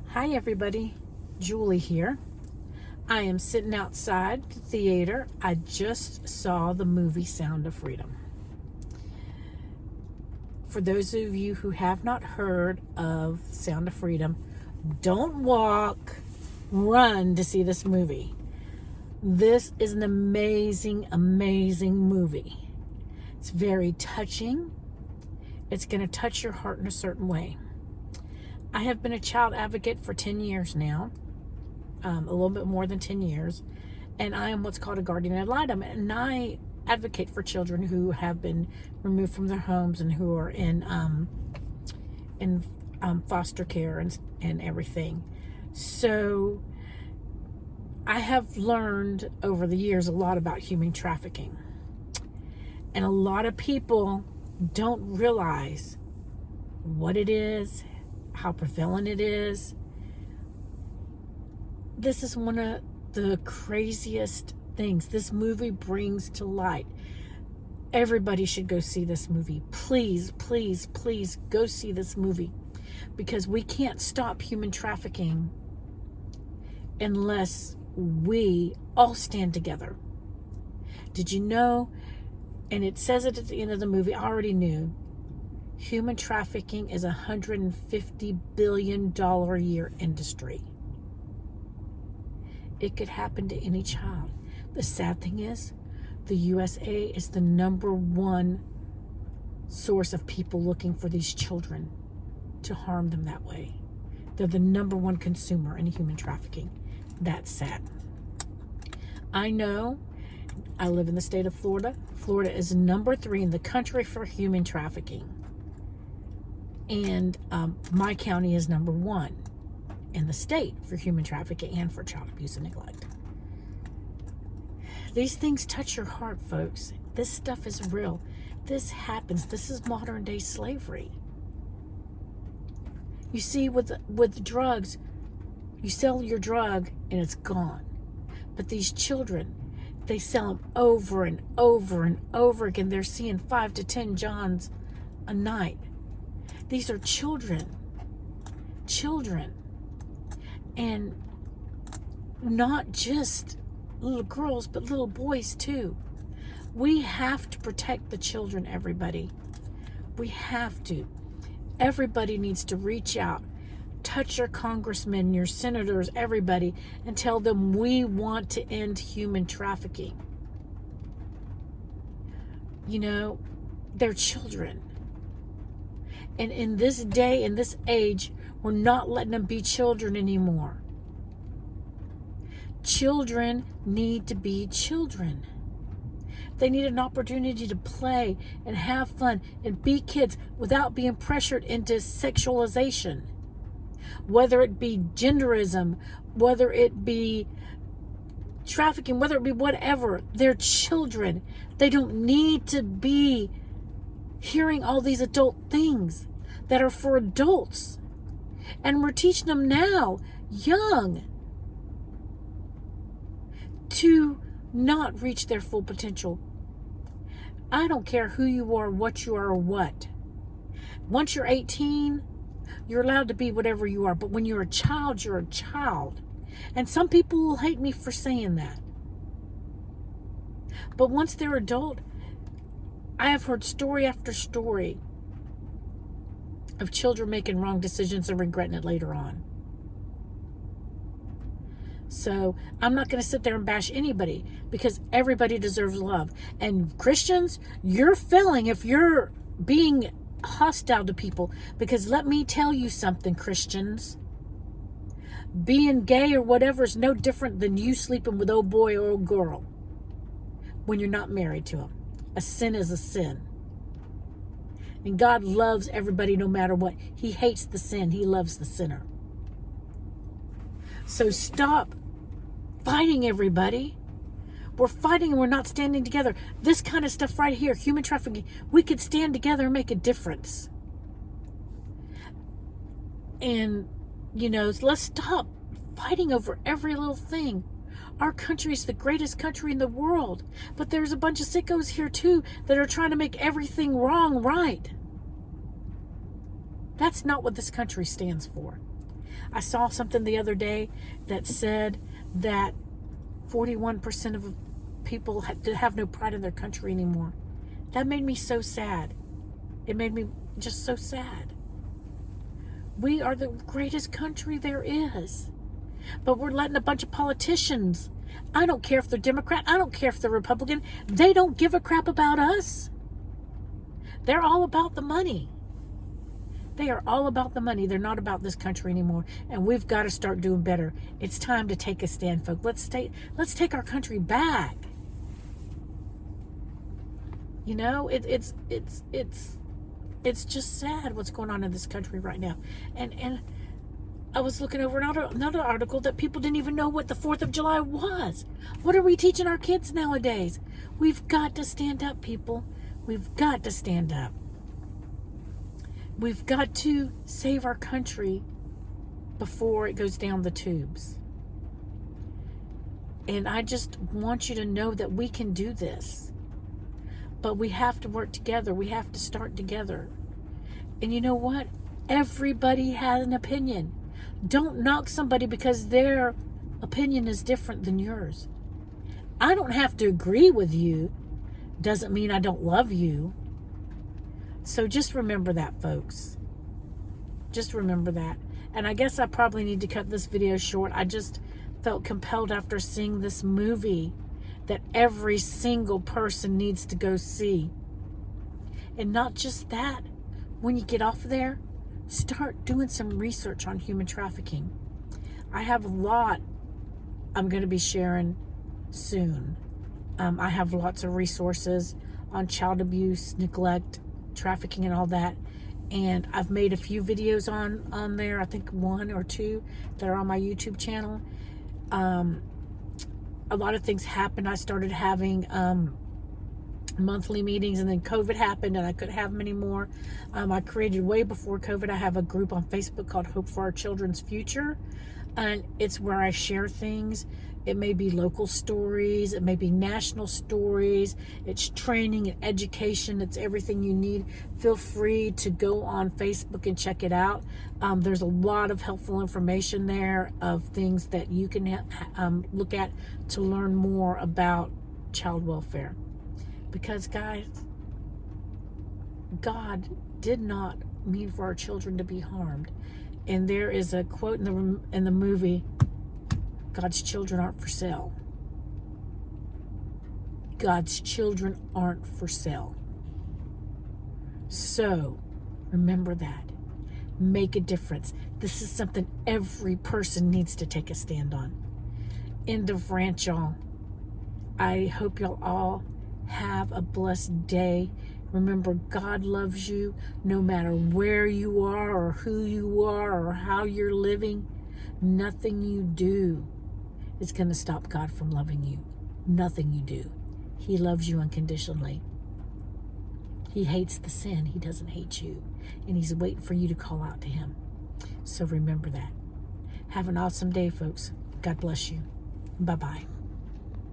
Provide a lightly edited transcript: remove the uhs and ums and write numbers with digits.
Hi everybody, Julie here. I am sitting outside the theater. I just saw the movie Sound of Freedom. For those of you who have not heard of Sound of Freedom, don't walk, run to see this movie. This is an amazing, amazing movie. It's very touching. It's going to touch your heart in a certain way. I have been a child advocate for 10 years now, a little bit more than 10 years, and I am what's called a guardian ad litem, and I advocate for children who have been removed from their homes and who are in foster care and everything. So I have learned over the years a lot about human trafficking, and a lot of people don't realize what it is, how prevalent it is. This is one of the craziest things this movie brings to light. Everybody should go see this movie. Please, please, please go see this movie, because we can't stop human trafficking unless we all stand together. Did you know, and it says it at the end of the movie, I already knew, human trafficking is a $150 billion a year industry. It could happen to any child. The sad thing is, the USA is the number one source of people looking for these children to harm them that way. They're the number one consumer in human trafficking. That's sad. I know. I live in the state of Florida. Florida is number 3 in the country for human trafficking. And my county is number 1 in the state for human trafficking and for child abuse and neglect. These things touch your heart, folks. This stuff is real. This happens. This is modern day slavery. You see, with drugs, you sell your drug and it's gone. But these children, they sell them over and over and over again. They're seeing 5 to 10 Johns a night. These are children, and not just little girls, but little boys too. We have to protect the children, everybody. We have to. Everybody needs to reach out, touch your congressmen, your senators, everybody, and tell them we want to end human trafficking. You know, they're children. And in this day, in this age, we're not letting them be children anymore. Children need to be children. They need an opportunity to play and have fun and be kids without being pressured into sexualization. Whether it be genderism, whether it be trafficking, whether it be whatever, they're children. They don't need to be hearing all these adult things that are for adults. And we're teaching them now, young, to not reach their full potential. I don't care who you are, what you are, or what. Once you're 18, you're allowed to be whatever you are. But when you're a child, you're a child. And some people will hate me for saying that. But once they're adult, I have heard story after story of children making wrong decisions and regretting it later on. So I'm not going to sit there and bash anybody, because everybody deserves love. And Christians, you're failing if you're being hostile to people, because let me tell you something, Christians. Being gay or whatever is no different than you sleeping with old boy or old girl when you're not married to him. A sin is a sin. And God loves everybody no matter what. He hates the sin. He loves the sinner. So stop fighting, everybody. We're fighting and we're not standing together. This kind of stuff right here, human trafficking, we could stand together and make a difference. And, you know, let's stop fighting over every little thing. Our country is the greatest country in the world, but there's a bunch of sickos here too that are trying to make everything wrong right. That's not what this country stands for. I saw something the other day that said that 41% of people have no pride in their country anymore. That made me so sad. It made me just so sad. We are the greatest country there is. But we're letting a bunch of politicians, I don't care if they're Democrat, I don't care if they're Republican, they don't give a crap about us. They're all about the money. They are all about the money. They're not about this country anymore. And we've got to start doing better. It's time to take a stand, folks. Let's take our country back. You know, it's just sad what's going on in this country right now. And I was looking over another article that people didn't even know what the 4th of July was. What are we teaching our kids nowadays? We've got to stand up, people. We've got to stand up. We've got to save our country before it goes down the tubes. And I just want you to know that we can do this. But we have to work together. We have to start together. And you know what? Everybody has an opinion. Don't knock somebody because their opinion is different than yours. I don't have to agree with you. Doesn't mean I don't love you. So just remember that, folks. Just remember that. And I guess I probably need to cut this video short. I just felt compelled after seeing this movie that every single person needs to go see. And not just that. When you get off there, start doing some research on human trafficking. I have a lot I'm going to be sharing soon. I have lots of resources on child abuse, neglect, trafficking, and all that. And I've made a few videos on there. I think 1 or 2 that are on my YouTube channel. A lot of things happened. I started having monthly meetings, and then COVID happened and I couldn't have them anymore. I created way before COVID. I have a group on Facebook called Hope for Our Children's Future, and it's where I share things. It may be local stories, it may be national stories, it's training and education, it's everything you need. Feel free to go on Facebook and check it out. There's a lot of helpful information there of things that you can look at to learn more about child welfare. Because guys, God did not mean for our children to be harmed. And there is a quote in the movie, God's children aren't for sale. God's children aren't for sale. So, remember that. Make a difference. This is something every person needs to take a stand on. End of rant, y'all. I hope y'all all have a blessed day. Remember, God loves you no matter where you are or who you are or how you're living. Nothing you do is going to stop God from loving you. Nothing you do. He loves you unconditionally. He hates the sin. He doesn't hate you. And he's waiting for you to call out to him. So remember that. Have an awesome day, folks. God bless you. Bye-bye.